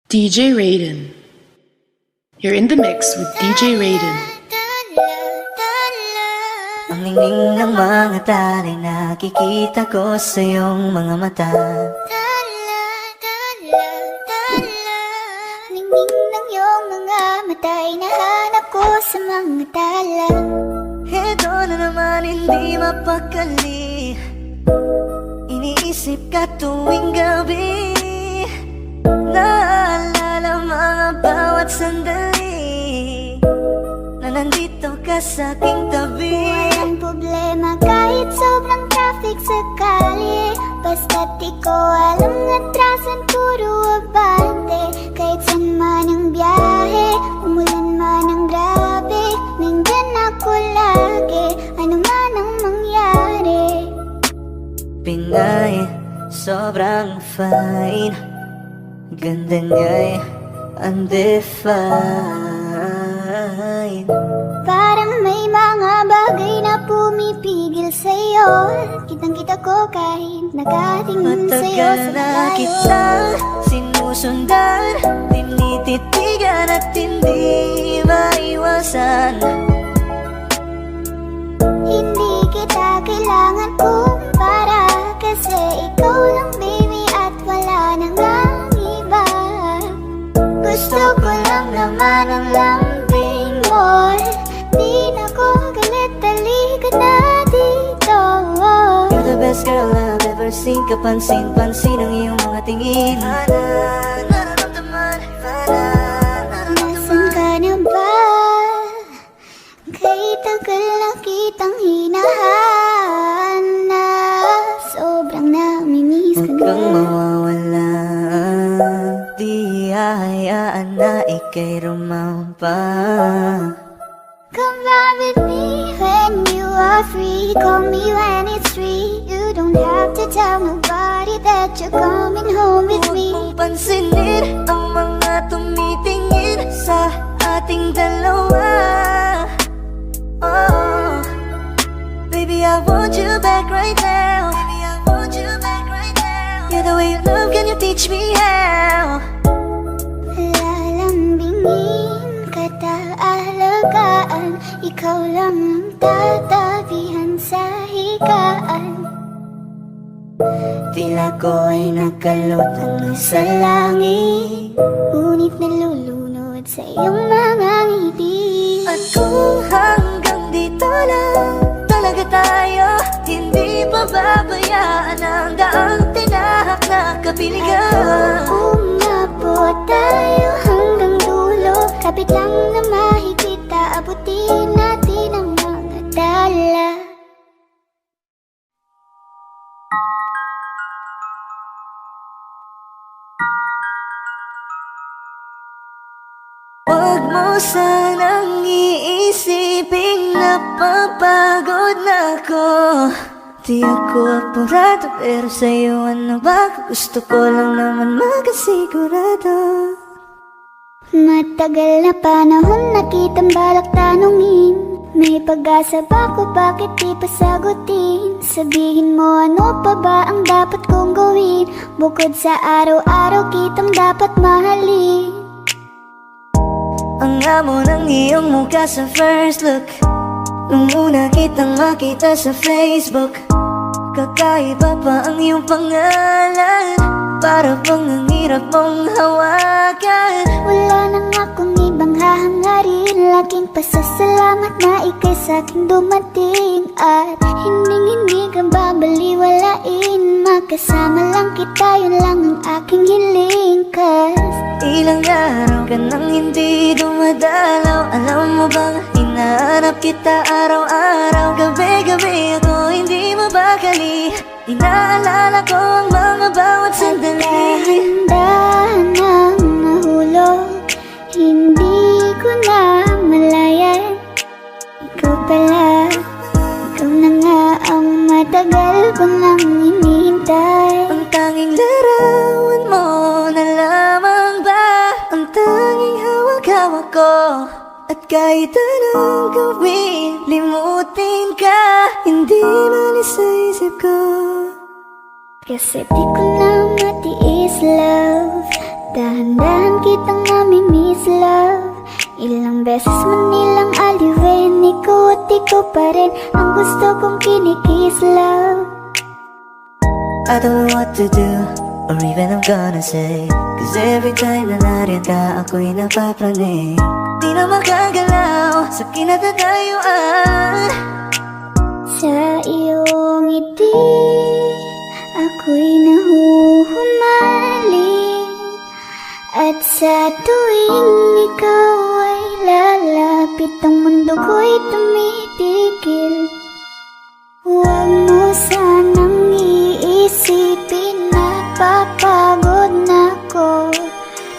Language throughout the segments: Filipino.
DJ Raiden. You're in the mix with DJ Raiden. Ang ningning ng mga tali, nakikita ko sa iyong mga mata. Ningning ng iyong mga mata ay nahanap ko sa mga tala. Ito na naman hindi mapakali, iniisip ka tuwing gabi. Naalala mga bawat sandali na nandito ka sa aking tabi. Walang problema kahit sobrang traffic sa kali, basta't di ko alam atrasan, puro abante. Kahit saan man ang biyahe, umulan man ang grabe, nandyan ako lagi, ano man ang mangyari. Pinay, sobrang fine, ganda niya'y undefined. Parang may mga bagay na pumipigil sa'yo, kitang-kita ko kahit nakatingin sa'yo Matagal sa na malayo. kitang sinusundan, tinititigan at hindi maiwasan. Hindi kita kailangan kumpara, kasi ikaw lang baby at wala nang ang iba. Gusto ko lang naman ang lambing mo, di na ko galit, halika na dito. You're the best girl I've ever seen, kapansin-pansin ang iyong mga tingin. Nararamdaman, Nasaan ka na ba? Kay tagal na kitang hinahanap, sobrang namimiss huwag ka kang na. mawawala, di hahayaan na ika'y rumampa. Come run with me when you are free, call me when it's free. You don't have to tell nobody that you're coming home with Huwag me. mong pansinin ang mga tumitingin sa ating dalawa. Oh, baby, I want you back right now. Baby, I want you back right now. Yeah, the way you love, can you teach me how? Lalambingin kita, alagaan, ikaw lang ang tatabihan sa higaan. Tila ko ay nakalutang sa langit, Ngunit nalulunod sa iyong mga ngiti. at kung hanggang dito lang talaga tayo, hindi pa babayaan ang daang tinahak na kapiligan. Umabot tayo hanggang dulo, kapit lang na mahigita, abutin natin ang mga dala. Huwag mo sanang iisiping napapagod na ako. Di ako apurado, pero sa'yo ano ba? Gusto ko lang naman makasigurado. Matagal na panahon na kitang balak tanungin, may pag-asa ba ko, bakit di pa sagutin? Sabihin mo ano pa ba ang dapat kong gawin, bukod sa araw-araw kitang dapat mahalin. Ang amo ng iyong mukha sa first look, nung una kitang makita sa Facebook. Kakaiba pa ang iyong pangalan, para bang ang hirap mong hawakan. Wala nang akong ibang hahangarin, laking pasasalamat na ika'y sa'king dumating. At hindi ka babaliwalain, makasama lang kita, yun lang ang aking hiling. Ilang araw ka nang hindi dumadalaw, alam mo bang hinahanap kita araw-araw. Gabi-gabi ako hindi mabakali, inaalala ko ang mga bawat sandali. Dahan-dahan nang nahulog, hindi ko na malayan. Ikaw pala, ikaw na nga ang matagal ko nang hinihintay. Ang tanging larawan mo na lamang ba ang tanging hawak-hawak ko. At kahit anong gawin, limutin ka, hindi malis sa isip ko. Kasi di ko na matiis love, Dahan-dahan kitang nami-miss love. Ilang beses man nilang aliwin, ikaw at ikaw pa rin ang gusto kong kinikiss love. I don't know what to do, or even I'm gonna say, cause every time na nariyan ka, ako'y napapraning. Di na makagalaw sa kinatatayuan. Sa iyong ngiti, ako'y nahuhumaling. At sa tuwing ikaw ay lalapit, ang mundo ko'y tumitigil. Huwag mo sanang iisipin na papagod na ko.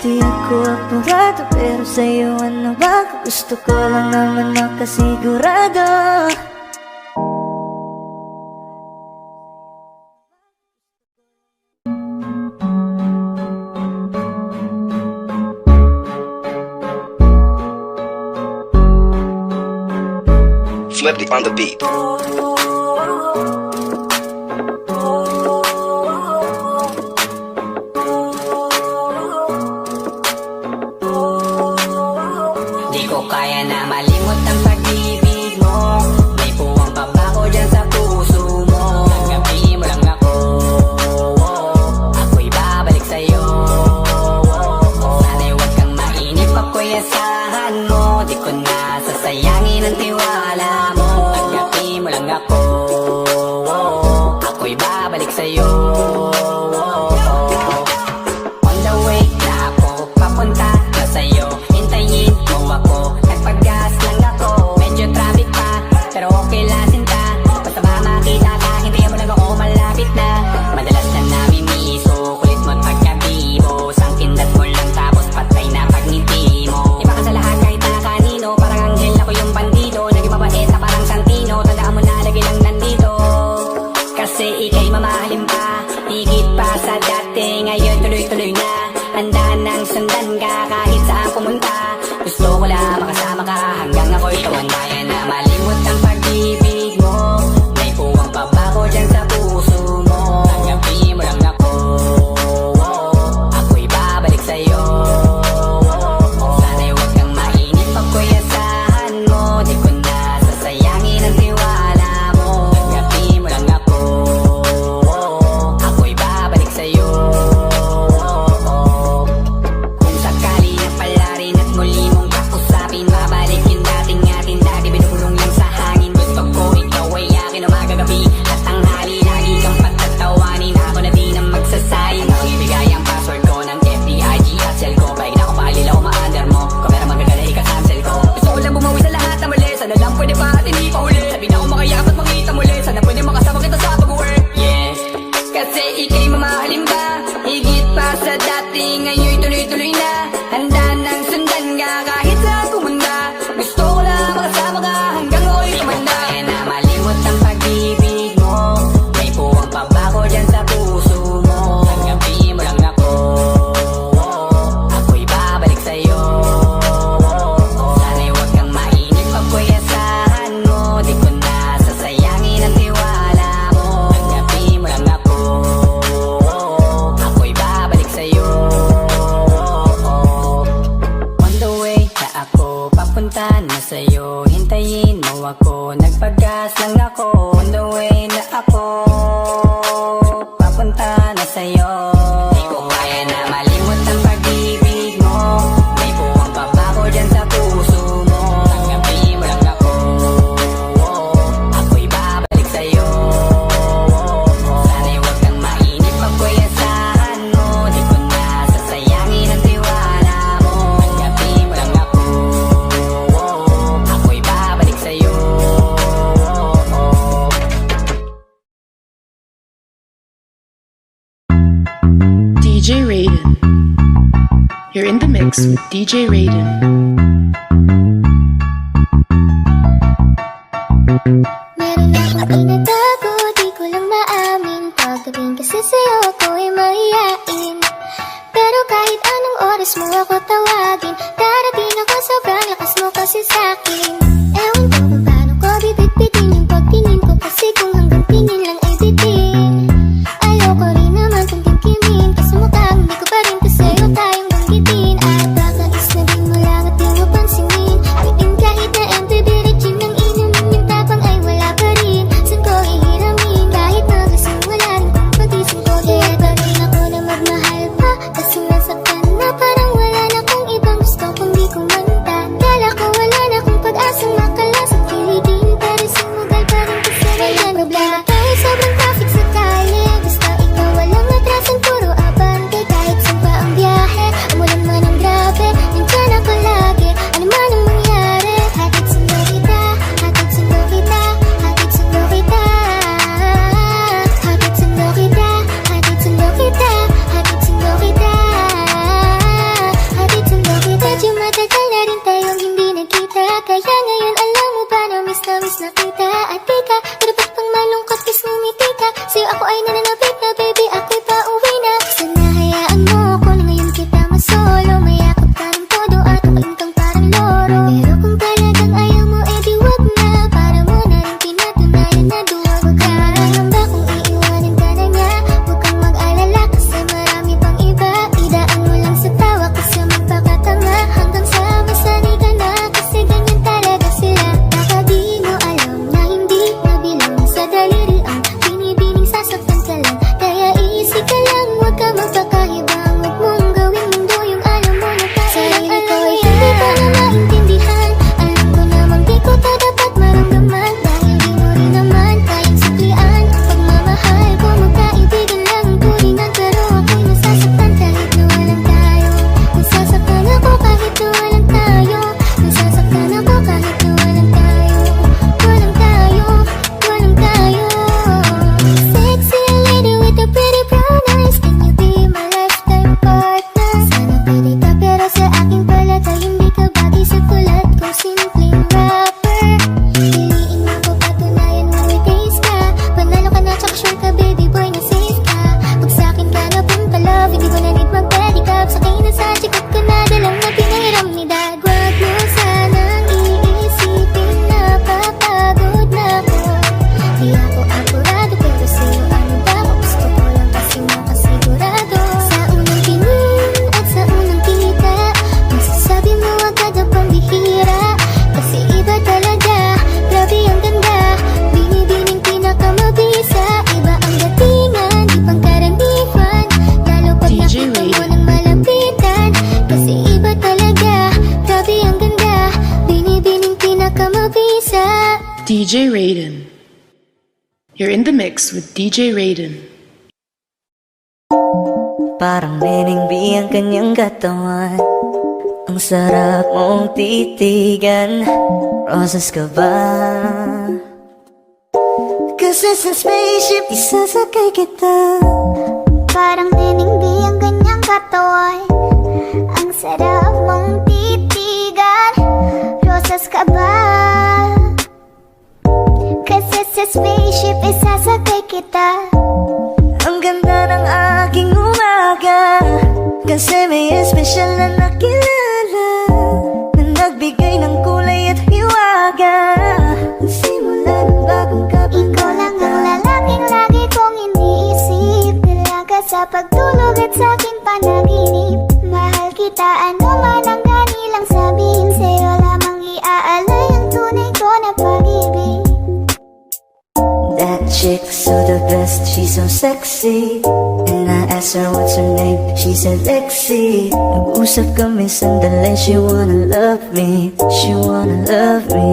Di ako apurado, pero sa'yo ano ba? Gusto ko lang naman makasigurado. Flip on the beat. Di ko kaya na malimot ang pag-ibig mo. May puwang pa ba ko dyan sa puso mo? Tanggapin mo lang ako, ako'y babalik sa'yo. Sana'y huwag kang mainip, ako'y asahan mo. Di ko na sasayangin ang tiwala mo. Tanggapin mo lang ako, ako'y babalik sa'yo. On the way na ako papunta na sa'yo, hintayin mo ako, nagpag-gas lang ako. Medyo traffic pa, pero okay lang sinta. Basta ba makita ka, hintayin mo lang ako, malapit na. Madalas na namimiso, kulit mo't pagkabibo. Sangkindat mo lang tapos patay na pagngiti mo. Iba ka sa lahat kahit na kanino, parang anghel ako yung bandido. Naging mabait na parang Santino, tandaan mo na lagi lang nandito. Kasi ika'y mamahalin pa, higit pa sa dati. Ngayon tuloy-tuloy na, handa nang sundan ka kahit saan pumunta. Gusto ko lang makasama ka hanggang ako'y tumanda. Kaya na malimot ang pag-ibig mo. May puwang pa ba ko dyan sa puso mo? Tanggapin mo lang ako, ako'y babalik sa'yo. Sana'y huwag kang mainip, ako'y asahan mo. Di ko na sasayangin ang tiwala mo. Tanggapin mo lang ako, ako'y babalik sa'yo. Kung sakali na pala rin at muli mong kausapin, babalik yung dating atin, dati binulong lang sa hangin. Gusto ko ikaw ay akin umaga gabi at tanghali, lagi kang patatawanin. Ako na din ang magsasayin, ako ibigay ang password ko ng FBIG at cell ko. Pahig na ako paalila, umaandar mo kamera magagala, ika-cancel ko. Gusto ko lang bumawi sa lahat na mali, sana lang pwede pa at hindi pa huli. Sabi na ako makayap at makita muli, sana pwede makasama kita sa pag-work. Yeah, kasi ika'y mamahalin ba, higit pa sa dati. Ngayon tuloy-tuloy na, handa nang sundan ka kahit saan pumunta. Gusto ko lang makasama ka hanggang ako'y tumanda. Kaya na malimot ang pag-ibig mo. May puwang pa ba ko dyan sa puso mo? Tanggapin mo lang ako, ako'y babalik sa'yo. Sana'y huwag kang mainip, ako'y asahan mo. Di ko na sasayangin ang tiwala mo. Tanggapin mo lang ako, ako'y babalik sa'yo. On the way na ako papunta na sa'yo, hintayin mo ako, nagpag-gas lang ako. On the way na ako papunta na sa'yo. Di ko kaya na malimot ang pag-ibig mo. May puwang pa ba ko dyan sa puso mo? Tanggapin mo lang ako, ako'y babalik sa'yo. Sana'y huwag kang mainip, ako'y asahan mo. Di ko na sasayangin ang tiwala mo. Tanggapin mo lang ako, ako'y babalik sa'yo. DJ Raiden. You're in the mix with DJ Raiden. Meron akong tinatago, di ko lang maamin. Pagdating kasi sa'yo ako'y mahihain. Pero kahit anong oras mo ako tawagin, darating ako, sobrang lakas mo kasi sa'kin. Ewan ko kung paano ko bibit-bitin yung pagtingin ko, kasi kung hanggang tingin lang ay bitin. Ayoko rin naman kung kimkimin, kasi mukhang hindi ko pa rin, kasi sa'yo tayong DJ Raiden. You're in the mix with DJ Raiden. Parang nenengbi ang kanyang katawan. Ang sarap mong titigan. Rosas ka ba? Kasi sa spaceship isasakay kita. Parang nenengbi ang kanyang katawan. Ang sarap mong titigan. Rosas ka ba? Kasi sa spaceship isasakay kita. Ang ganda ng aking umaga. Kasi may espesyal na nakilala na nagbigay ng kulay at hiwaga. Simula ng bagong kabanata. Ikaw lang ang lalaking lagi kong iniisip. Dalaga sa pagtulog at sa aking panaginip. Mahal kita, ano man ang kanilang sabihin. Sa'yo lamang iaalay ang tunay ko na pag-ibig. That chick so the best, she's so sexy. And I asked her what's her name, she said Lexi. Nag-usap kami sandali, she wanna love me. She wanna love me.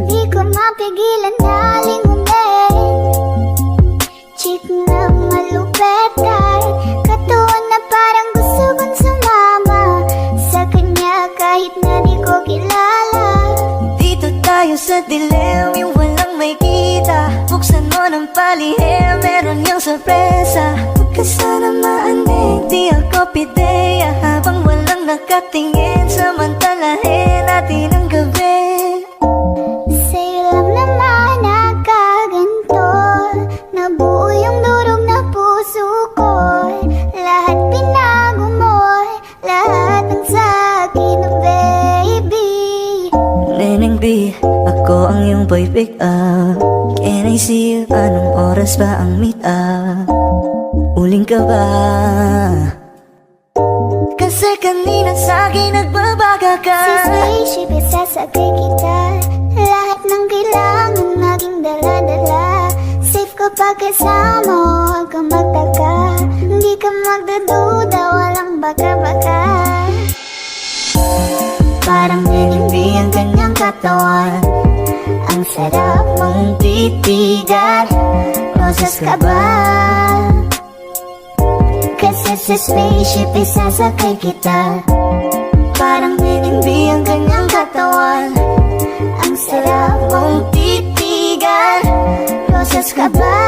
Di ko mapigilan na lingunin. Chick na malupet at katawan na parang gusto kong sumama sa kanya kahit na di ko kilala. Dito tayo sa dilim, yung walang may kita. Buksan mo ng palihim, meron yung sorpresa. Huwag ka sana maanig, di ako pideya. Habang walang nakatingin, samantalahin natin ang gabi. Sa'yo lang naman nakaganto. Nabuo yung durog na puso ko. Lahat pinago mo, lahat ng sa'kin, baby. Neneng B, ako ang iyong boy pick up. Can I see you? Anong oras ba ang meet up? Uling ka ba? Kasi kanina sa'kin nagbabaga ka. Sa spaceship isasakay kita. Lahat ng kailangan naging dala-dala. Safe ko pagkasama, huwag kang magtaka. Hindi ka magdaduda, walang baka-baka. Parang nenengbi ang kanyang katawan. Ang sarap mong titigan. Rosas ka ba? Kasi sa spaceship isasakay kita. Parang nenengbi ang kanyang katawan. Ang sarap mong titigan. Rosas ka ba?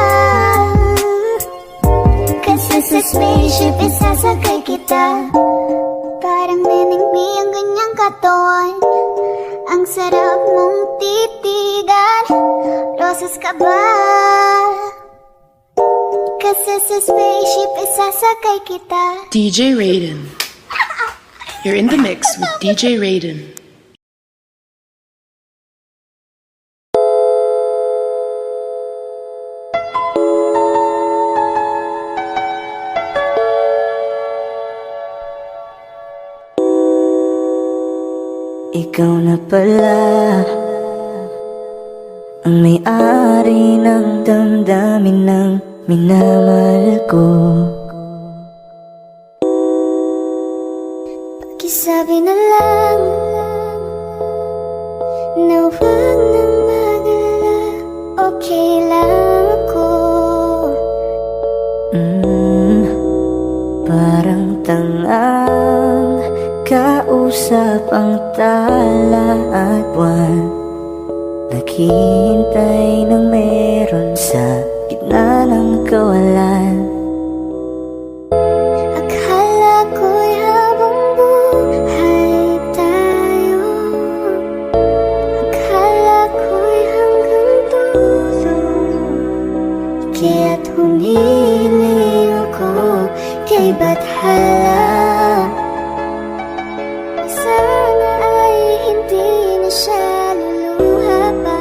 Kasi sa spaceship isasakay kita. Parang nenengbi ang ganyang katawan. Ang sarap mong titigan. Rosas ka ba? Kasi sa spaceship isasakay kita. DJ Raiden. You're in the mix with DJ Raiden. Ikaw na pala ang may-ari ng damdamin ng minamahal ko. Pakisabi na lang na huwag nang mag-alala. Okay lang ako. Parang tangang kausap ang tala at buwan. Naghihintay ng meron sa gitna ng kawalan. Akala ko'y habang buhay tayo. Akala ko'y hanggang dulo. Kaya't humiling ako kay Bathala. Sana ay hindi na siya luluha pa.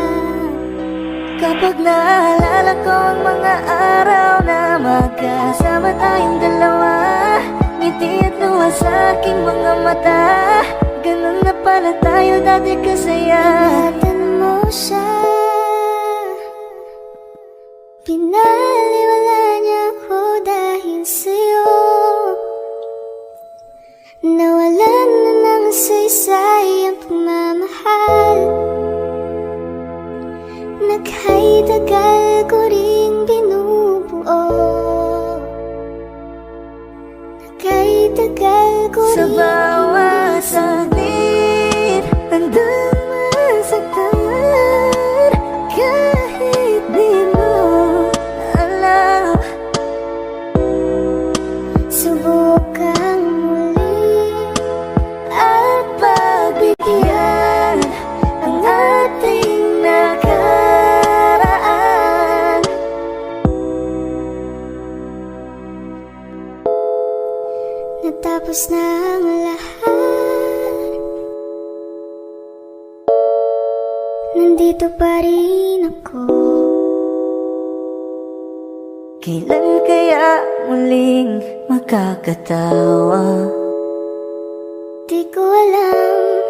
Kapag naalala ko ang mga araw na magkasama tayong dalawa, ngiti at luha sa aking mga mata. Ganun na pala tayo dati kasaya. Ingatan mo siya. Pinaliwala niya ako dahil sa'yo. Nawalan na ng saysay ang pagmamahal. na kahit tagal ko ring binubuo, na kahit tagal ko Sa ring bawat saglit handang masaktan, kahit di mo alam. subukang muli At pagbigyan ang ating nakaraan. natapos na ang lahat, nandito pa rin ako. Kailan kaya muling makakatawa? Di ko alam,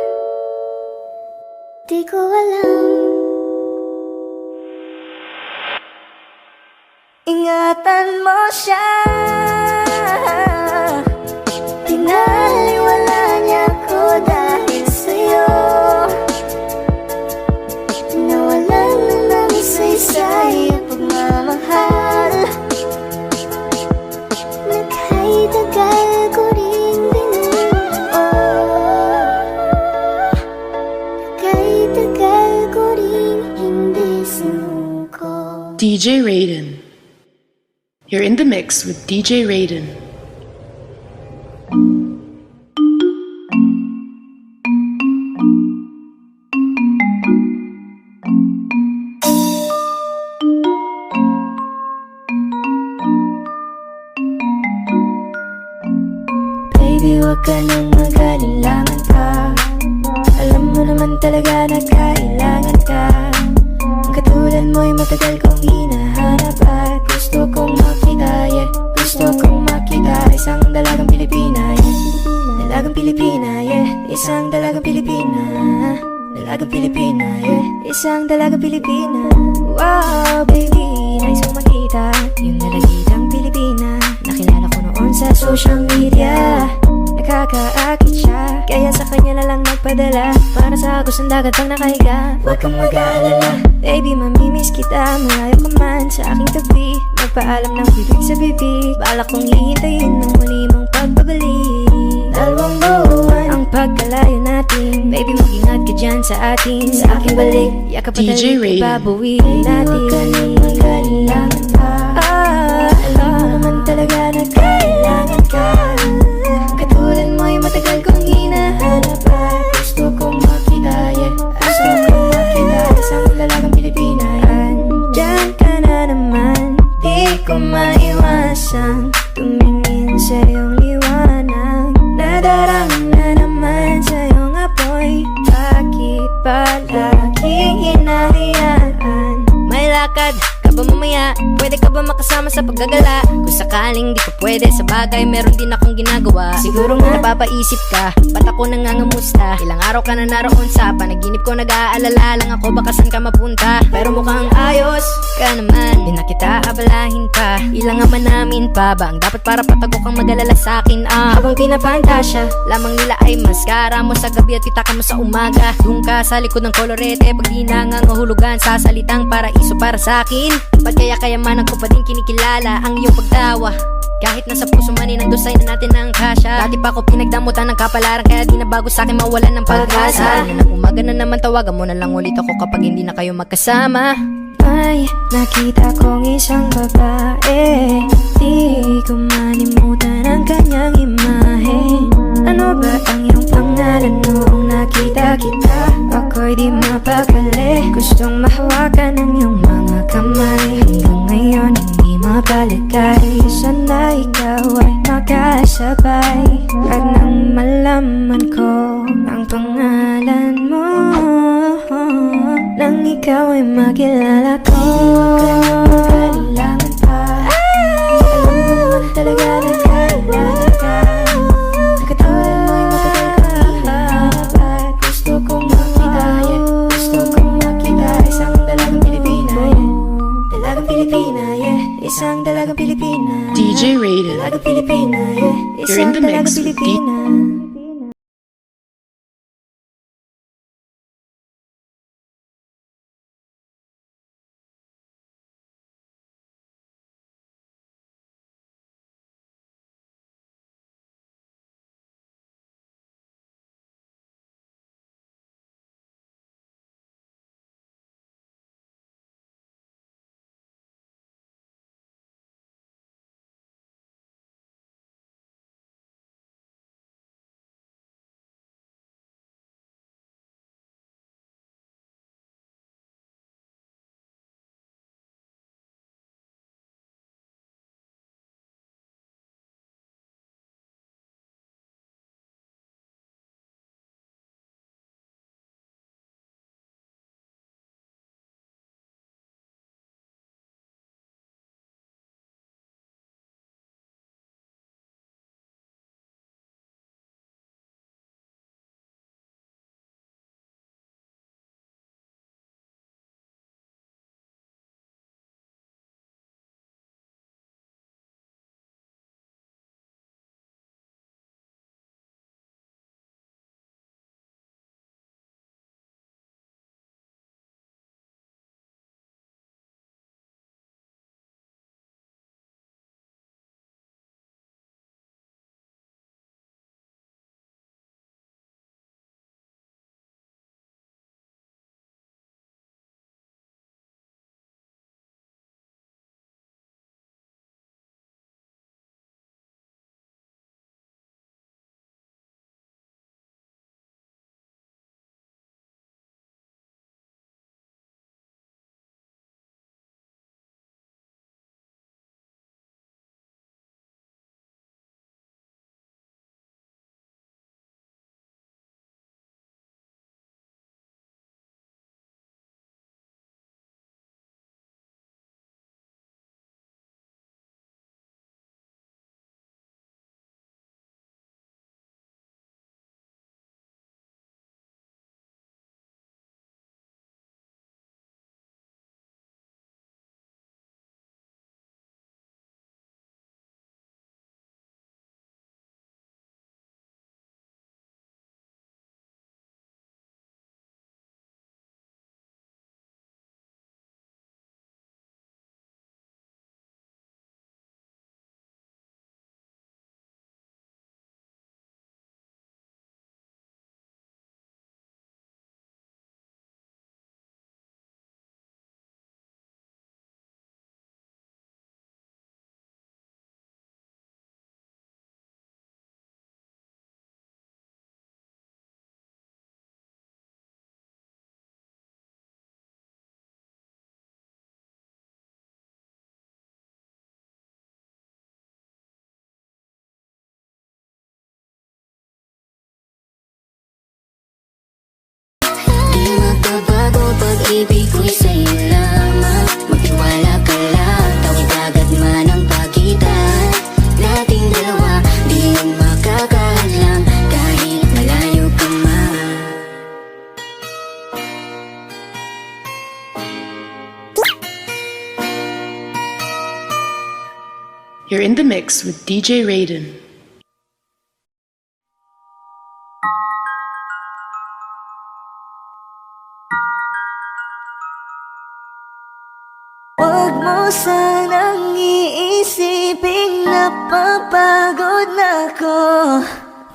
di ko alam. Ingatan mo siya, pinaliwala niya ko dahil sa'yo. Nawalan na ng saysay ang pagmamahal. Na kahit tagal ko rin binubuo, na kahit tagal ko rin hindi sinuko. DJ Raiden. You're in the mix with DJ Raiden. Baby, wag ka nang mag-alinlangan pa. Alam mo naman talaga na kailangan ka. Ang katulad mo'y matagal kong hinahanap at gusto kong makita, yeah. Gusto kong makita isang dalagang Pilipina, yeah. Dalagang Pilipina, yeah. Isang dalagang Pilipina. Dalagang Pilipina, yeah. Isang dalagang Pilipina. Wow, baby, nais kong makita yung dalagitang Pilipina. Nakilala ko noon sa social media. Nakakaakit siya, kaya sa kanya na lang nagpadala. Para sa agos ng dagat pang nakahiga. Huwag kang mag-aalala, baby, mamimiss kita. Malayo ka man sa aking tabi, magpaalam ng bibig sa bibig. Balak kong hihintayin ng muli mong pagbabalik. Dalawang buwan ang pagkalayo natin, baby, mag-ingat ka dyan sa atin. Sa aking balik, yakap at DJ halik, Raiden. ibabawiin natin. Huwag ka nang mag-aalala pa. Alam mo naman talaga na kailangan ka. Katulad mo'y matagal kong hinahanap at gusto kong makita, yeah. Gusto kong makita isang dalagang Pilipina. Andyan ka na naman, di ko maiwasang tumingin sa iyong liwanag. Nadarama na naman sa iyong apoy, bakit palaging hinahayaan? May lakad ka ba mamaya? Pwede ka ba makasama sa paggagala? Kung sakaling di ko pwede sa bagay, meron din akong ginagawa. Siguro nga napapaisip ka, ba't ako nangangamusta? Ilang araw ka na naroon sa panaginip ko, nag-aalala lang ako baka saan ka mapunta. Pero mukhang ayos ka naman, di na kita abalahin pa. Ilang nga man namin pa ba ang dapat para patago kang mag-alala sa'kin? Habang pinapantasya, lamang nila ay maskara mo sa gabi at pitaka mo sa umaga. Doon ka sa likod ng kolorete, pag di nangangahulugan sa salitang paraiso para sa'kin. Ba't kaya kayamanan ko pa din kinikilala ang iyong pagtawa? Kahit nasa puso man inandusay na natin ang kasya. Dati pa ako pinagdamutan ng kapalaran, kaya di na bago sa'kin mawalan ng pag-asa. Na umaga na naman, tawagan mo na lang ulit ako kapag hindi na kayo magkasama. May nakita kong isang babae, di ko manimutan ang kanyang imahe. Ano ba ang iyong pangalan noong nakita kita? Ako'y di mapakali, gustong mahawakan ang iyong mga kamay. Hanggang ngayon hindi mapaligay, sana ikaw ay makasabay. At nang malaman ko ang pangalan mo, nang ikaw ay makilala ko. Kailangan pa, alam mo naman talaga na kailangan ka. Ang katulad mo'y matagal kong hinahanap at gusto kong makita, yeah. Gusto kong makita isang dalagang Pilipina, yeah. Dalagang Pilipina, yeah. Isang dalagang Pilipina. DJ Raiden. Dalagang Pilipina, yeah. You're in Isang the dalagang mix with Pilipina. You're in the mix with DJ Raiden. Huwag mo sanang iisiping napapagod na ako.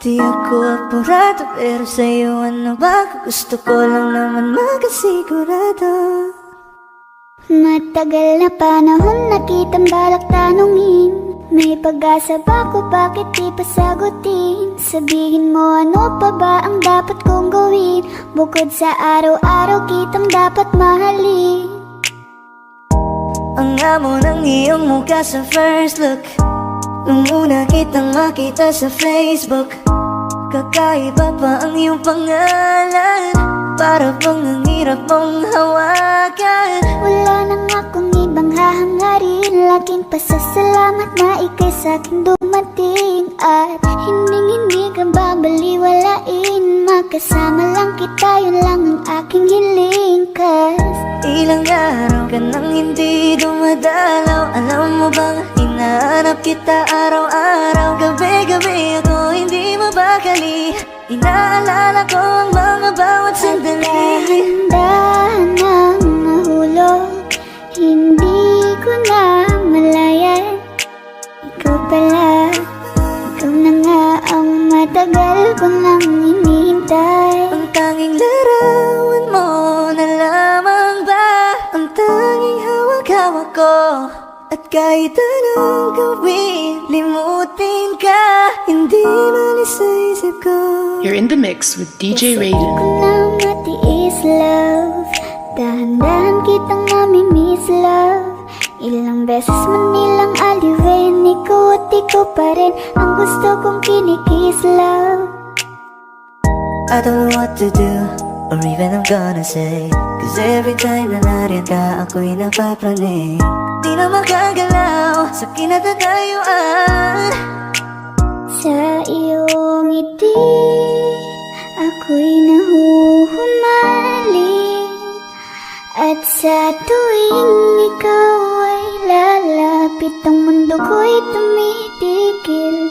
Di ako apurado, pero sa'yo ano ba? Gusto ko lang naman makasigurado. Matagal na panahon na kitang balak tanungin. May pag-asa ba ko, bakit di pa sagutin? Sabihin mo ano pa ba ang dapat kong gawin? Bukod sa araw-araw kitang dapat mahalin. Ang amo ng iyong mukha sa first look, nung una kitang makita sa Facebook. Kakaiba pa ang iyong pangalan, para bang ang hirap mong hawakan. Wala nang akong ibang hahangarin, laking pasasalamat na ika'y sa'king dumating. At hindi ka babaliwalain, makasama lang kita, yun lang ang aking hiling. Cause ilang araw ka nang hindi dumadalaw. Alam mo bang hinahanap kita araw-araw? Gabi-gabi ako hindi mabakali, inaalala ko ang mga bawat sandali. Dahan-dahan nang nahulog, hindi ko na malayan. Ikaw pala, ikaw na nga ang matagal ko nang hinihintay. Ang tanging larawan mo na lamang ba ang tanging hawak-hawak ko? At kahit anong gawin, limutin ka, hindi malis sa isip ko. You're in the mix with DJ Kasi Raiden. di ko na matiis, love. Dahan-dahan kitang namimiss, love. Ilang beses man nilang aliwin, ikaw at ikaw pa rin ang gusto kong kinikiss, love. I don't know what to do, or even I'm gonna say, cause every time na nariyan ka, ako'y napapraning. Di na makagalaw sa kinatatayuan. Sa iyong ngiti, ako'y nahuhumaling. At sa tuwing ikaw ay lalapit, ang mundo ko'y tumitigil.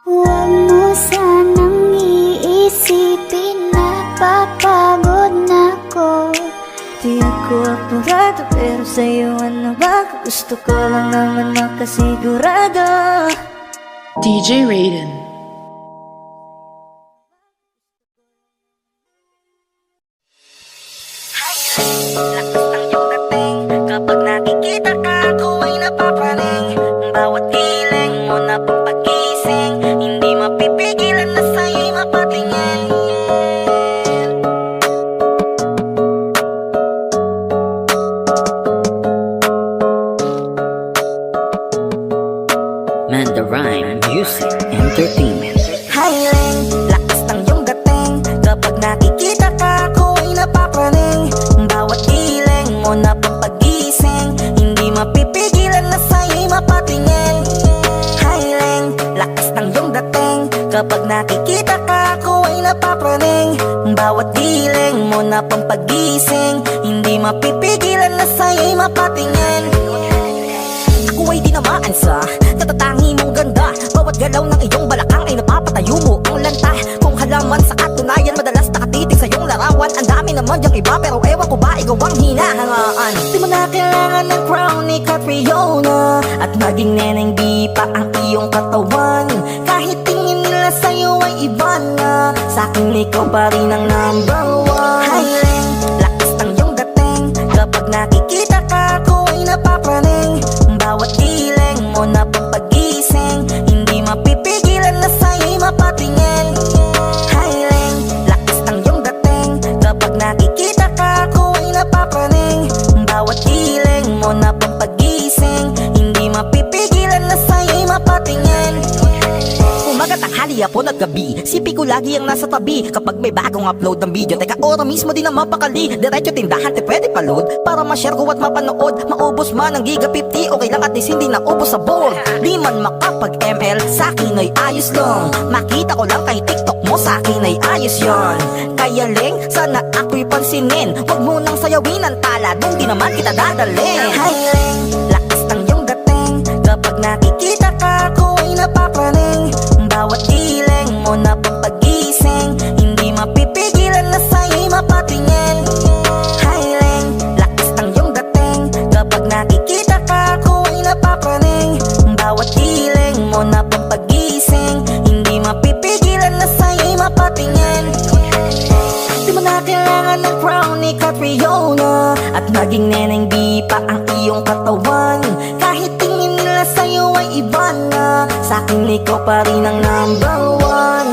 Huwag mo sanang iisipin na papagod na ako. Di ako apurado, pero sa'yo ano ba? Gusto ko lang naman makasigurado. DJ Raiden. Lakas ng iyong dating, kapag nakikita ka, ako ay napapraning. Bawat giling mo na pampagising, hindi mapipigilan na sa'yo'y mapatingin. Mandarine Music Entertainment. Highling, lakas ng iyong dating, kapag nakikita ka, ako ay napapraning. Bawat giling mo na pampagising, hindi mapipigilan na sa'yo'y mapatingin. Highling, lakas ng iyong dating, kapag nakikita ka, ako ay napapraning. Bawat giling mo na pampagising, hindi mapipigilan na sa'yo'y mapatingin. Ako ay di namaan sa katatangi mong ganda. Bawat galaw ng iyong balakang ay napapatayo mo ang lanta. Kung halaman sa katunayan, madalas nakatitig sa iyong larawan. Ang dami naman diyang iba, pero ewan ko ba ikaw ang hinahangaan. Di mo na kailangan ng crown ni Catriona, at maging neneng di pa ang iyong katawan. Kahit tingin nila sa'yo ay iba na, sa'kin ikaw pa rin ang number one. Highling, lakas ng iyong dating, kapag nakikita ka, ako ay napapraning. Bawat giling mo na pampagising, hindi mapipigilan na sa'yo'y mapatingin. Highling, lakas ng iyong dating, kapag nakikita ka, ako ay napapraning. Bawat giling mo na pampagising, hindi mapipigilan na sa'yo'y mapatingin. Umaga, tanghali, hapon at gabi, sipi ko lagi ang nasa tabi. Kapag may bagong upload ng video, teka ora mismo din ang mapakali. Diretso tindahan, te pwede pa-load, para ma-share ko at mapanood. Maubos man ang giga 50, okay lang at least hindi na ubos sa board. Di man makapag ML, sa'kin ay ayos lang. Makita ko lang kay TikTok mo, sa'kin ay ayos yon. Kaya Ling, sana ako'y pansinin, wag mo nang sayawin ang tala, dun di naman kita dadalhin. Highling, lakas ng iyong dating, kapag nakikita Naging neneng di pa ang iyong katawan. Kahit tingin nila sa'yo ay iba na, sa'kin ikaw pa rin ang number one.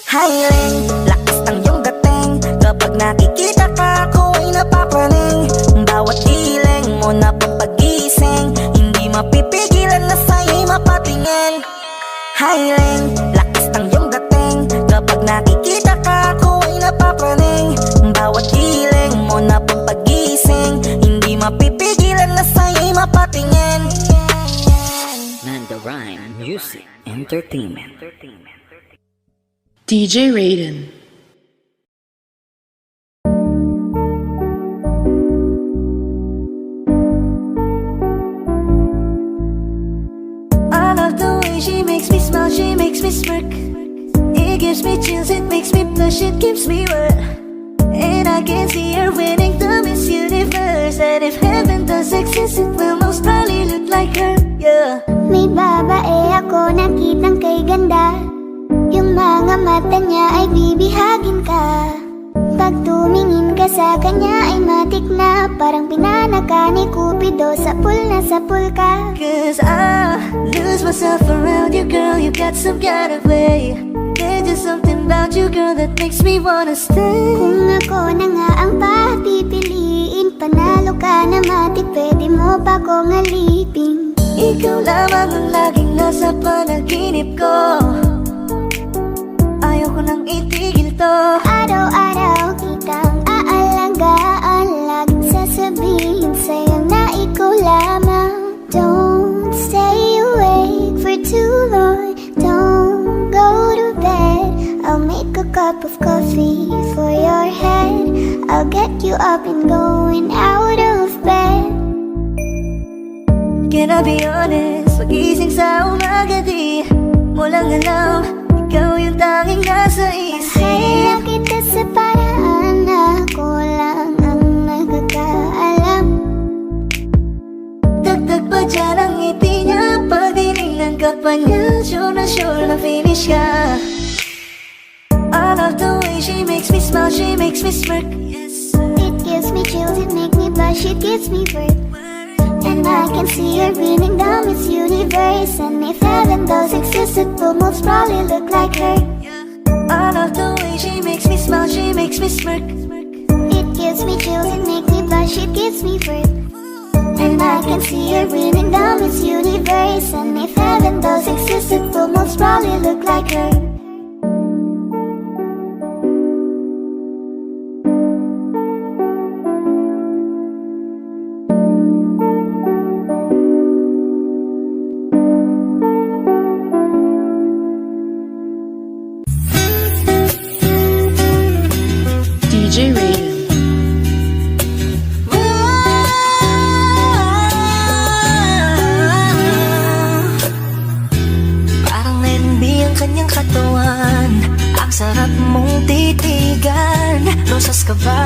Highland, lakas ng iyong dating. Kapag nakikita ka, ako ay napapraning. Bawat ileng mo na papagising, hindi mapipigilan na sa'yo'y mapatingin. Highland, lakas ng iyong dating. Kapag nakikita ka, ako ay napapraning. Bawat ileng mo na papagising, hindi mapipigilan na sa'yo'y mapatingin. Manda Rhyme Music Entertainment. DJ Raiden. I love the way she makes me smile, she makes me smirk. It gives me chills, it makes me blush, it gives me wet. And I can see her winning the Miss Universe. And if heaven does exist, it will most probably look like her, yeah. May babae ako nakitang kay ganda. Yung mga mata niya ay bibihagin ka. Pag tumingin ka sa kanya ay matik na, parang pinanaka ni Cupido, sapul na sapul ka. Cause I lose myself around you, girl, you got some kind of way. There's just something about you, girl, that makes me wanna stay. Kung ako na nga ang papipiliin, panalo ka na matik, pwede mo pa kong alipin. Ikaw lamang ang laging nasa panaginip ko. Ayoko nang itigil to. Araw-araw kitang aalagaan, laging sasabihin sa'yo na ikaw lamang. Don't stay awake for too long, don't go to bed. I'll make a cup of coffee for your head, I'll get you up and going out of bed. Can I be honest? Pagising sa umaga di mo lang alam, ikaw yung tanging nasa isip. Kaya kita sa paraan na ako lang ang nagkakaalam. Dagdag pa dyan ang ngiti niya, pag dinignan ka pa niya, sure na finish ka. I love the way she makes me smile, she makes me smirk. It gives me chills, it makes me blush, it gives me worth. And I can see her winning the Miss Universe. And if heaven does exist, it will most probably look like her. I love the way she makes me smile, she makes me smirk. It gives me chills, it makes me blush, it gives me worth. And I can see her winning the Miss Universe. And if heaven does exist, it will most probably look like her. DJ Raiden. Parang NB ang kanyang katawan, ang sarap mong titigan. Rosas ka ba?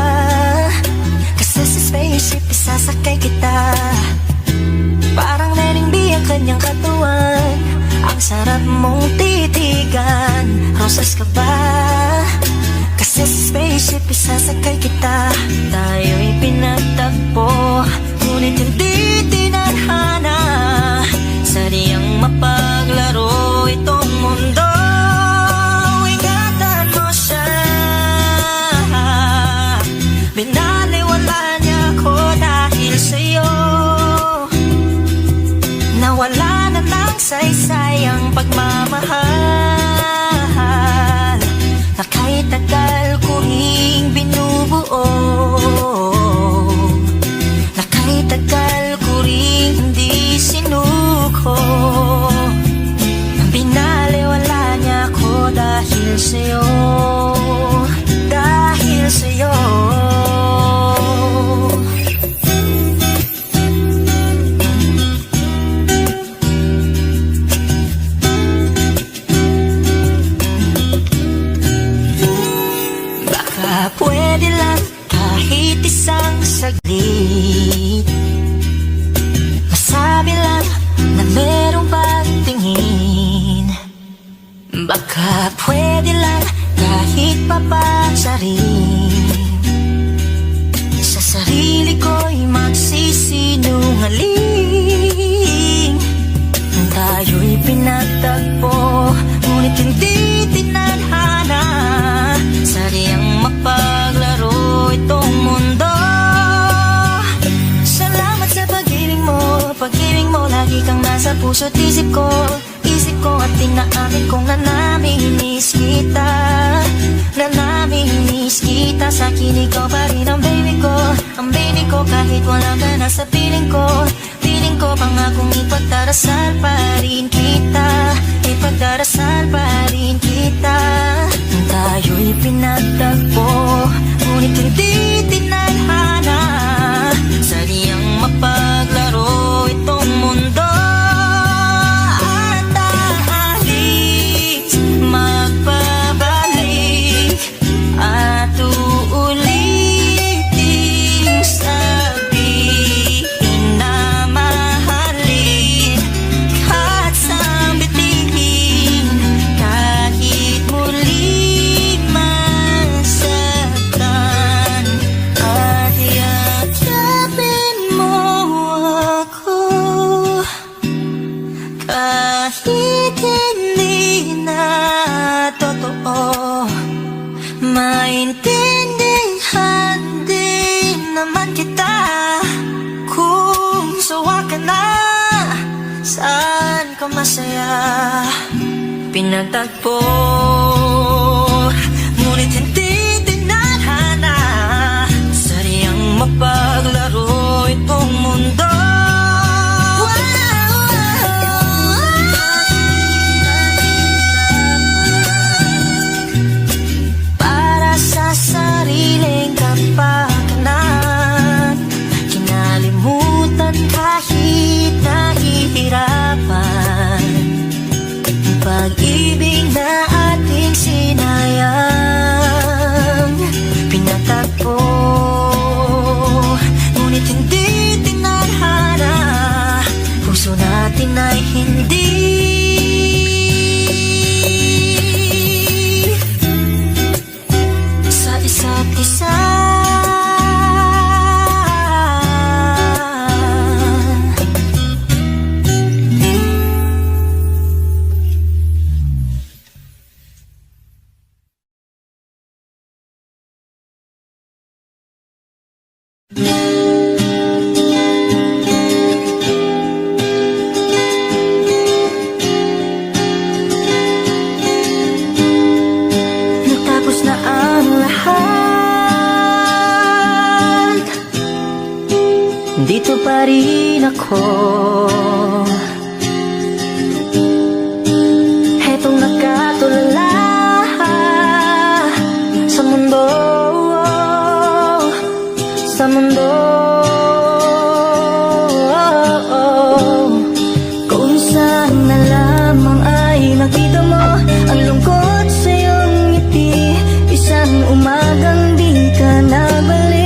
Kasi sa spaceship isasakay kita. Parang NB ang kanyang katawan, ang sarap mong titigan. Rosas ka ba? Kasi sa spaceship isasakay kita. Tayo'y pinagtagpo, ngunit hindi tinadhana. Sadyang mapaglaro itong mundo. Ingatan mo siya, binaliwala niya ako dahil sa'yo. Nawala na ng saysay ang pagmamahal na kahit tagal ko ring binubuo, na kahit tagal ko ring hindi sinuko. Binaliwala niya ako dahil sa'yo, dahil sa'yo. Pwede lang kahit isang saglit, masabi lang na merong pagtingin. Baka pwede lang kahit papansarin, sa sarili ko'y magsisinungaling. Tayo'y pinagtagpo, ngunit hindi tinadhana. Sadyang mapaglaro itong mundo. Salamat sa pag-ibig mo, lagi kang nasa puso't isip ko. Isip ko at tinaamin kong nanamimiss kita. Nanamimiss kita, sa akin ikaw pa rin ang baby ko. Ang baby ko kahit wala ka na sa piling ko. Piling ko pangakong ipagdarasal pa rin kita. Ipagdarasal pa rin kita. Tayo'y pinagtagpo, ngunit hindi tinadhana. Sadyang mapaglaro itong mundo. At aalis, magpabalik, at uulitin sabihin na mahalin. At sambitin kahit muli masaktan. At yakapin mo ako kahit hindi na totoo. Maintindihan din naman kita kung sawa ka na. Saan ka masaya? Pinagtagpo, ngunit hindi tinadhana. Sadyang mapaglaro itong mundo. Para sa sariling kapakanan, kinalimutan kahit nahihirapan. Pag-ibig na ating sinayang, pinatagpo, ngunit hindi tinadhana. Puso natin ay hindi sa isa't isa. Natapos na ang lahat, dito pa rin ako. Hetong nakatulala sa mundo, sa mundo. Kung saan na lamang ay nakita mo ang lungkot sa iyong ngiti. Isang umagang di ka nabalik.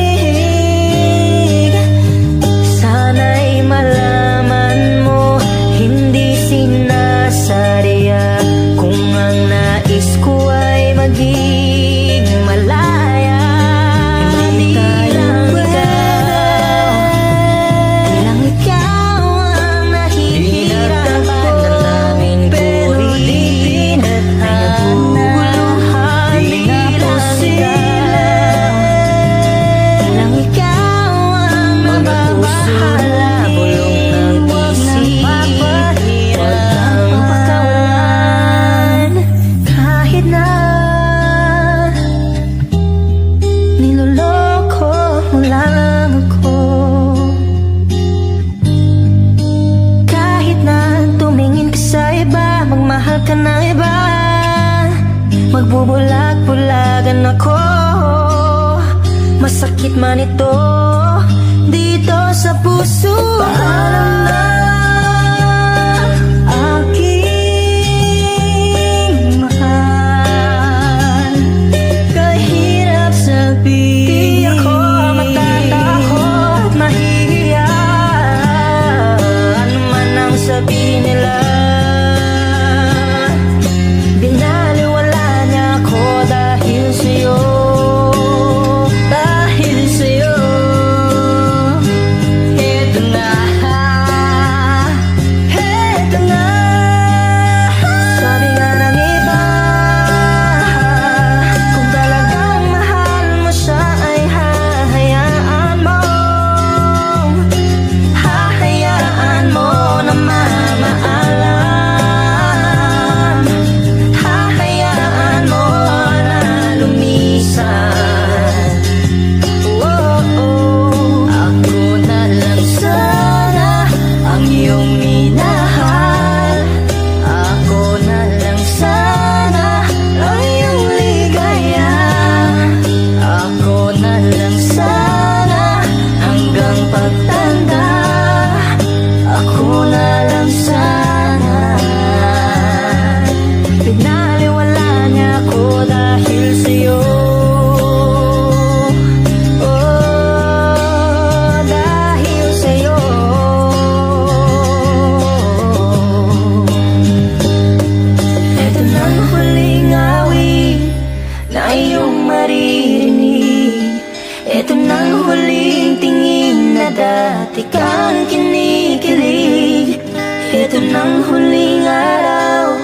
Sana'y malaman mo, hindi sinasadya. Kung ang nais ko ay maging malaya, hindi lang ikaw ang nahihirapan namin. Pero di tinadhana, di lang ikaw ang mababahala. Bulong ng isip, huwag kang pakawalan. Kahit na niloloko mo lang ako, kahit na tumingin ka sa iba, magmahal ka ng iba, magbubulag-bulagan ako. Masakit man ito dito sa puso. Paalam na aking mahal, kahirap sabihin. Di ako matatakot, mahihiya. Ano man ang sabihin nila, binaliwala niya ako dahil sa'yo. Dahil sa'yo. huling tingin na dati kang kinikilig. Ito ng huling araw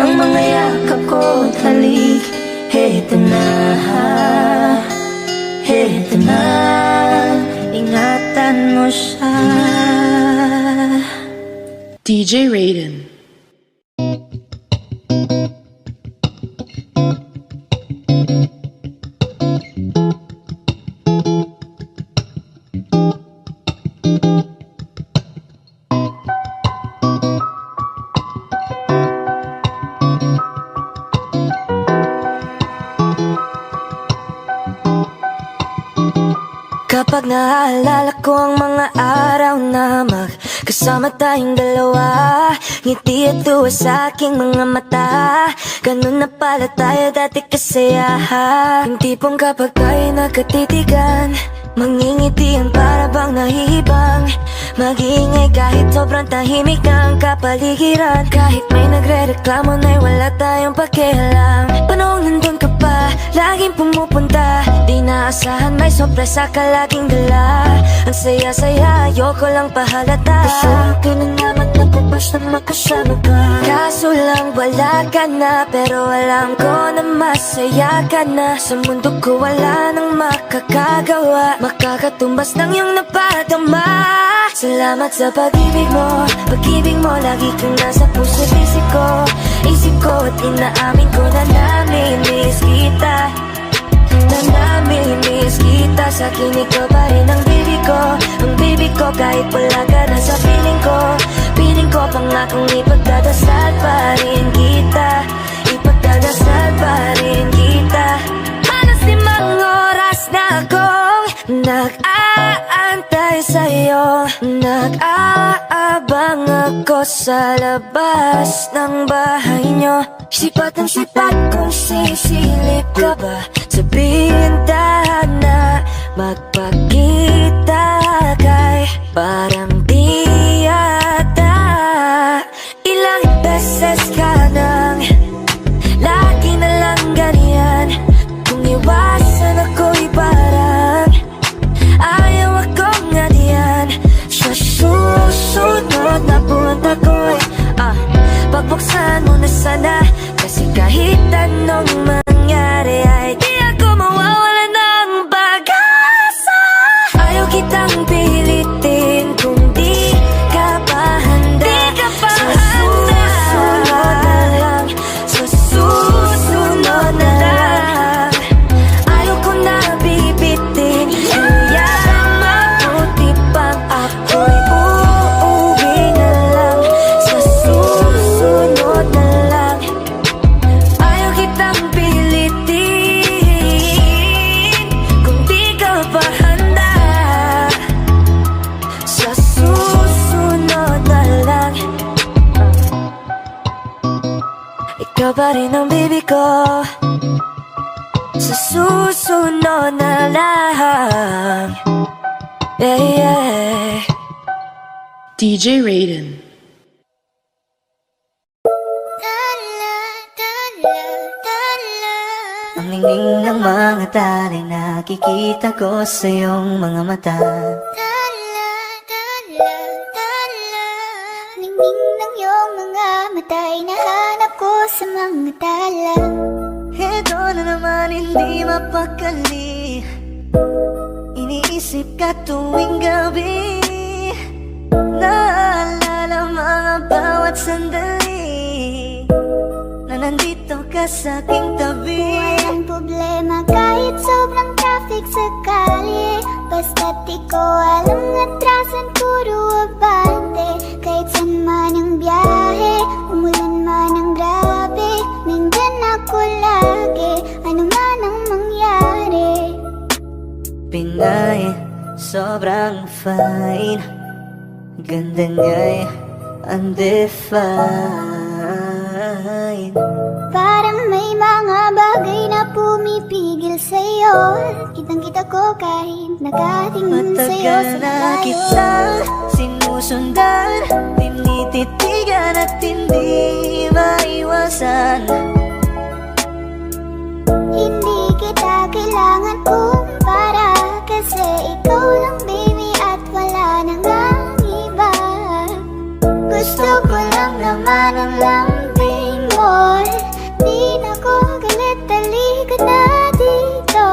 ng mga yakap ko't halik. Ito na, ito na, ingatan mo siya. DJ Raiden. Kapag naaalala ko ang mga araw na magkasama tayong dalawa, ngiti at tuwa sa aking mga mata. Ganun na pala tayo dati kasaya. Yung tipong kapag tayo nagkatitigan, mangingitian para bang nahihibang. Mag-iingay kahit sobrang tahimik na ang kapaligiran. Kahit may nagre-reklamo na'y wala tayong pakialam. Panong nandun ka pa, laging pumupunta. Di naasahan may sorpresa ka laging dala. Ang saya-saya, ayoko lang pahalata. Sa akin ang naman napupas na makasama ka. Kaso lang wala ka na, pero alam ko na masaya ka na. Sa mundo ko wala nang makakagawa, makakatumbas ng iyong napadama. Salamat sa pag-ibig mo lagi kang nasa puso't isip ko at inaamin ko na namimiss kita. Na namimiss kita, sa akin ikaw pa rin ang baby ko, kahit wala ka na sa piling ko, pangakong ipagdadasal pa rin kita, ipagdadasal pa rin kita. Halos 5 oras na akong nag-aantay sa'yo, nag-aabang ako sa labas ng bahay nyo. Sipat ang sipat kung sisilip ka ba sa bintana, magpakita kay parang di yata. Ilang beses ka nang lagi na lang ganyan. Kung iwasan ako'y parang ayaw akong nga diyan. Sa susunod na buwan ako'y pagbuksan mo na sana. Kasi kahit anong mangyari ay di ako mawawala ng pag-asa. Ayaw kitang pilitin kung di ka pa handa. Sa susunod na lang, ayaw ko na bibitin. Kaya mabuti pang ako'y uuwi na lang. Sa susunod na lang, ayaw kitang pilitin kung di ka pa handa. Sa susunod na lang, ikaw pa rin ang baby ko. Sa susunod na lang, yeah, yeah. DJ Raiden. Ang ningning ng mga tali, nakikita ko sa iyong mga mata. Ningning ng iyong mga mata'y nahanap ko sa mga tala. Heto na naman, hindi mapakali. Iniisip ka tuwing gabi. Naalala mga bawat sandali na nandito ka sa aking tabi. Walang problema kahit sobrang traffic sa kalye. Basta't ikaw alam atrasan puro abante. Kahit saan man ang biyahe, umulan man ang grabe, nandyan ako lagi, ano man ang mangyari. Pinay, sobrang fine. Ganda niya'y undefined. Parang may mga bagay na pumipigil sa'yo. Kitang-kita ko kahit nakatingin sa'yo Matagal sa na malayo. kitang sinusundan, tinititigan at hindi maiwasan. Hindi kita kailangan kumpara, kasi ikaw sama ng lambing mo. Di na ko galit, halika na dito.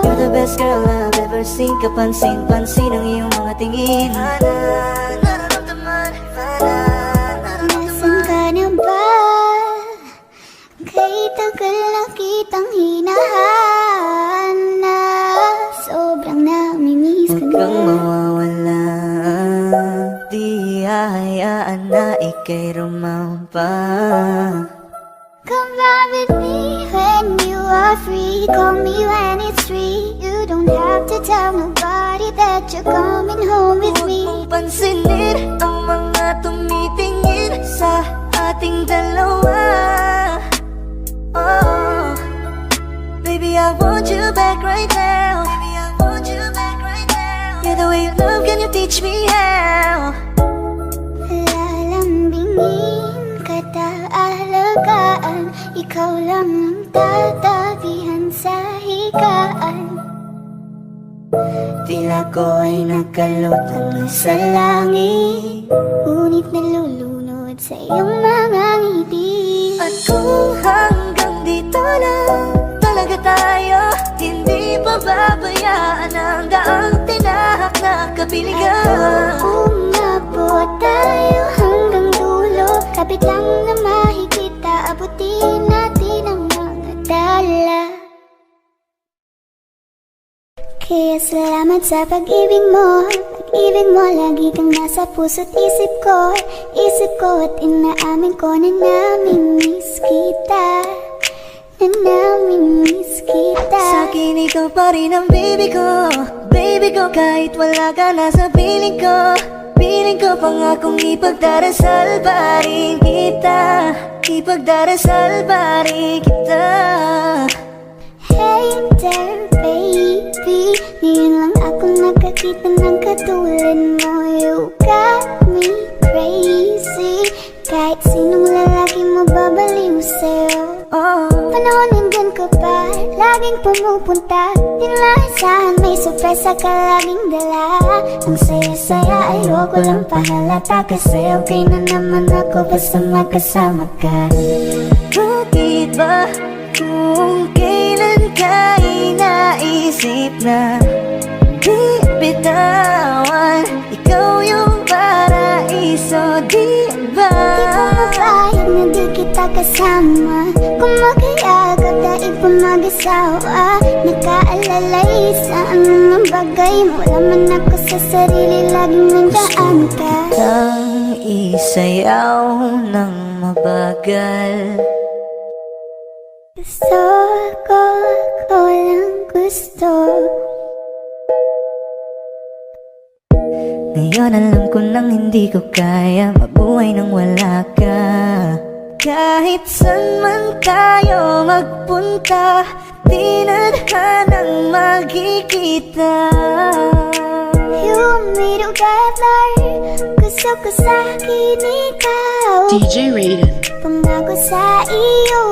You're the best girl I've ever seen. Kapansin-pansin ang iyong mga tingin. Nararamdaman, Nasaan ka na ba? Kay tagal na kitang hinahanap. Sobrang namimiss Huwag ka kang na. mawawala. Di hahayaan na ika'y rumampa. Come ride with me when you are free. Call me when it's free. You don't have to tell nobody that you're coming home with Huwag me. mong pansinin ang mga tumitingin sa ating dalawa. Oh, baby, I want you back right now. Baby, I want you back right now. Yeah, the way you love, can you teach me how? Lalambingin kita alagaan. Ikaw lang ang tatabihan sa higaan. Tila ko ay nakalutang sa langit. Ngunit nalulunod sa iyong mga ngiti. At kung hanggang dito lang talaga tayo, hindi pababayaan ang daang tinahak na kabiligan. Umabot tayo hanggang dulo. Kapit lang na mahigita, abutin natin ang mga dala. Kaya salamat sa pag-ibig mo. Pag-ibig mo, lagi kang nasa puso't isip ko. Isip ko at inaamin ko na namimiss kita. Na namimiss kita. Sa'kin ikaw pa rin ang baby ko. Baby ko, kahit wala ka na sa piling ko. Piling ko pangakong ipagdarasal pa rin kita. Ipagdarasal pa rin kita. Hey there, baby. Ngayon lang ako nakakita ng katulad mo. You got me crazy. Kahit sinong lalaki mo babaliw sa'yo. Oh, Panahon nandyan ka pa, laging pumupunta. Di na asahan, may sorpresa ka laging dala. Ang saya-saya, ayoko lang pahalata. Kasi okay na naman ako basta magkasama ka. bakit ba kung kailan ka inaisip na di bitawan? Ikaw yung paraiso, di ba? Di ko mapayag na di kita kasama. Kung magkayagap daig pa mag-asawa. Nakaalalay sa anong bagay. Wala man ako sa sarili, laging nandaan ka. Ang isayaw ng mabagal. Gusto ko, ko lang gusto. Ngayon alam ko nang hindi ko kaya mabuhay nang wala ka. Kahit saan man tayo magpunta, di na nang magkikita. You made together. Gusto ko sa'kin ikaw. DJ Raiden. Pangako sa iyo,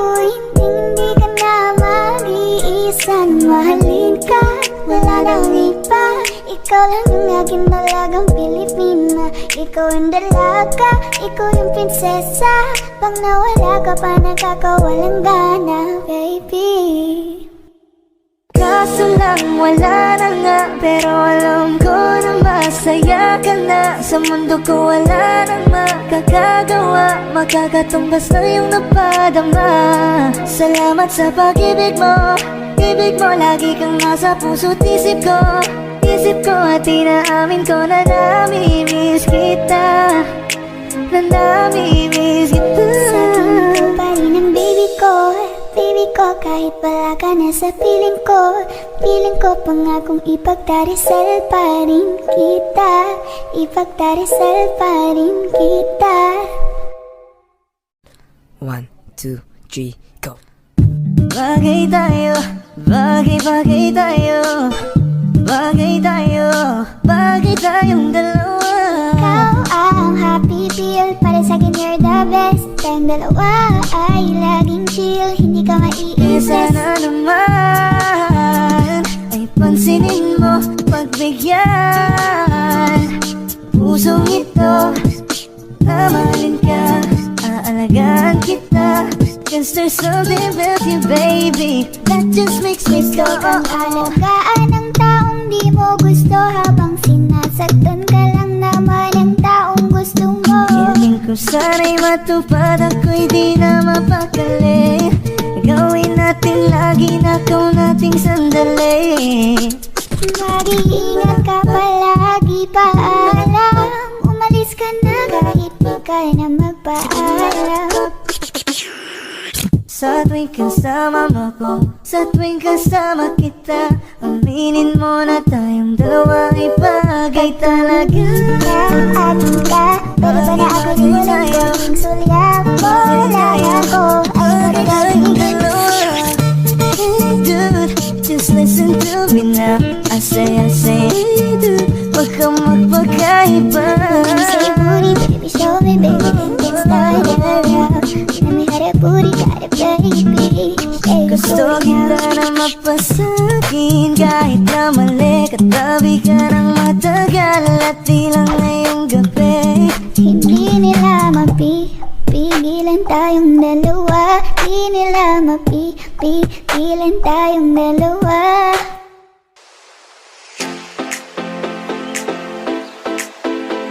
hindi ka na mag-iisan. Mahalin ka, wala nang iba. Ikaw lang yung aking dalagang Pilipina. Ikaw yung dalaga, ikaw yung prinsesa. Pag nawala ka pa, nakakawalang gana, baby. Kaso lang wala na nga, pero alam ko na masaya ka na. Sa mundo ko wala nang makakagawa, makakatumbas na yung napadama. Salamat sa pag-ibig mo. Ibig mo, lagi kang nasa puso't isip ko. Isip ko at inaamin ko na namimiss kita. Na namimiss kita. Sa'kin ikaw pa rin ang baby ko. Baby ko, kahit wala ka na sa piling ko. Piling ko pangakong ipagdarasal pa rin kita. Ipagdarasal pa rin kita. 1, 2, 3, go. Bagay tayo, bagay tayo. Bagay tayo, bagay tayong dalawa. Ikaw ang happy pill, para sa'kin you're the best. Tayong dalawa ay laging chill, hindi ka maiinis. Sana naman ay pansinin mo, pagbigyan pusong ito, tamahalin ka. 'Cause there's something about you, baby, that just makes me go Ang alagaan ng taong di mo gusto, habang sinasaktan ka lang naman ang taong gusto mo. Hingin ko sana'y matupad, ako'y di na mapakali. Gawin natin lagi na ikaw nating sandali. Mag-iingat ka palagi, paalam. Umalis ka na kahit di ka na magpaalam. Sa tuwing kasama mo ko, sa tuwing kasama kita, aminin mo na tayong dalawa ay bagay talaga. Akin ka, pero ba na ako di mo lang gawing sulyap mo? Lang ako ay magagawin dalawa. Hey dude, just listen to me now. I say, hey dude, wag kang magpagkaiba. Say booty, baby, show me, baby, let's start around. Let me have that booty, got it, baby. Gusto kita na mapasagin, kahit na mali, katabi ka ng matagal at di lang ngayong gabi. Hindi nila mapipigilan tayong dalawa. Hindi nila mapipigilan tayong dalawa.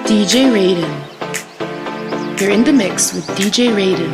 DJ Raiden. You're in the mix with DJ Raiden.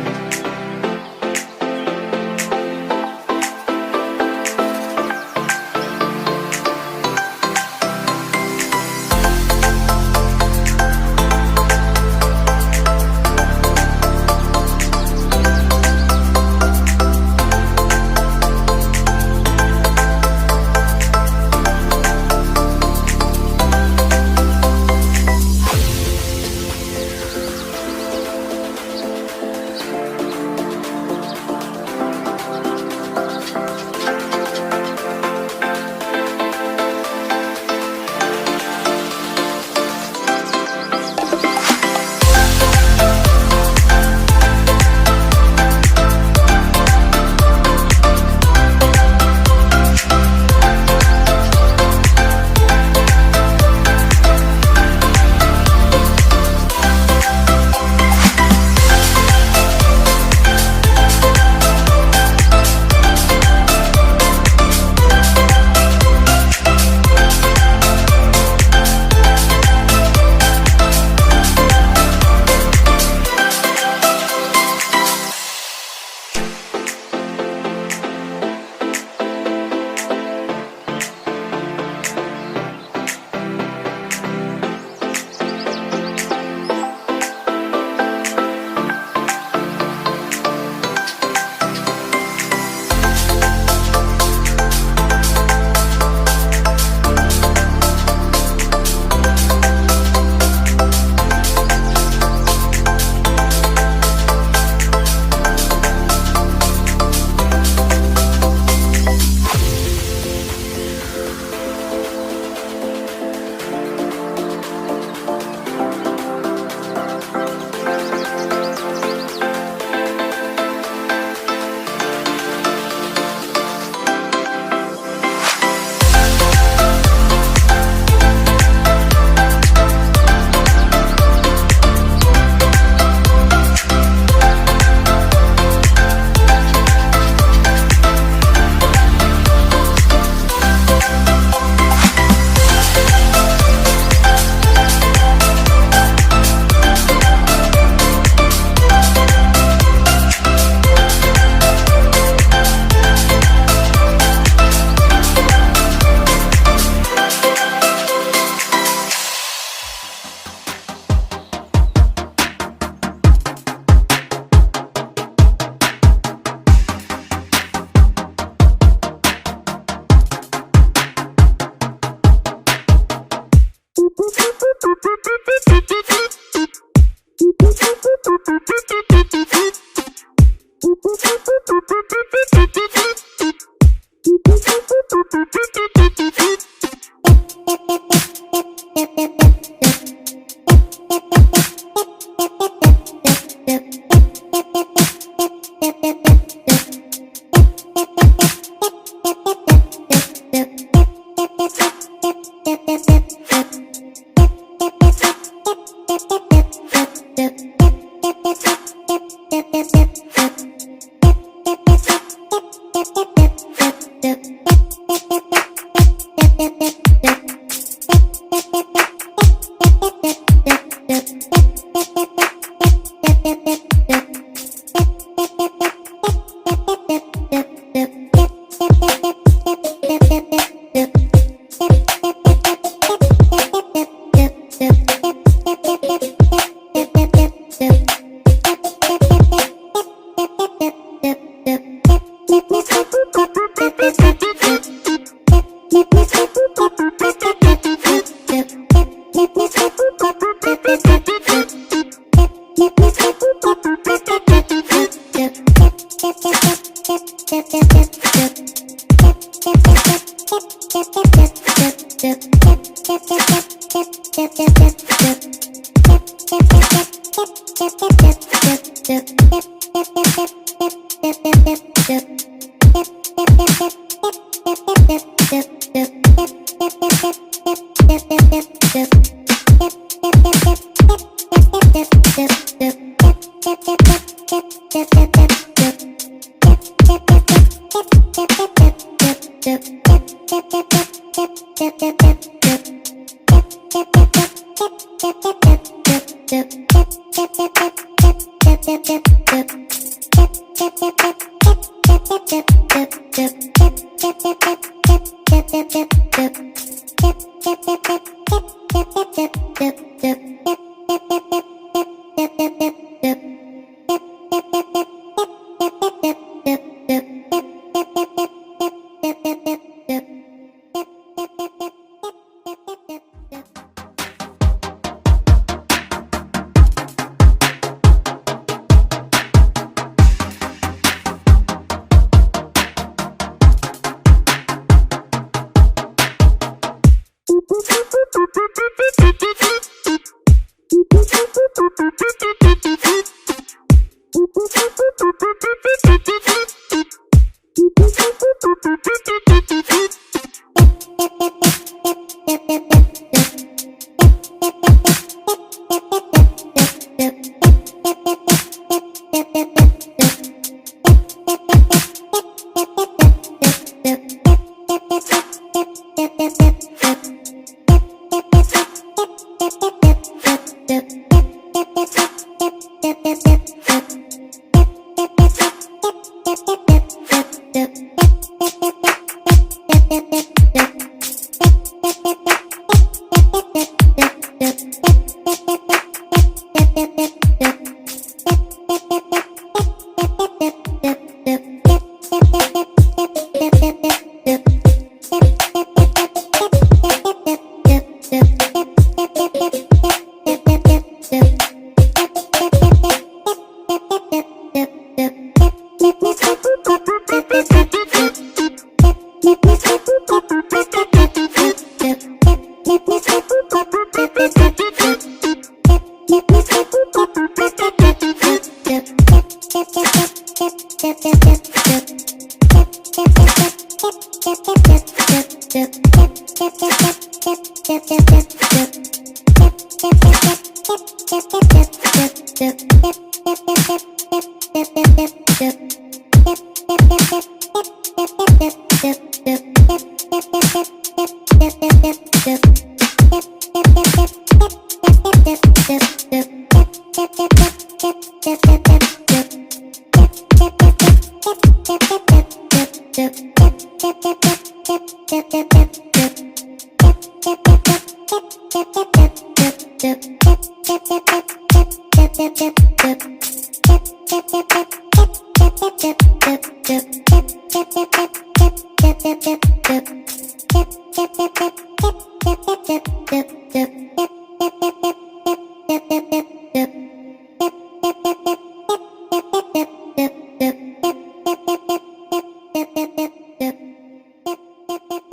Dip,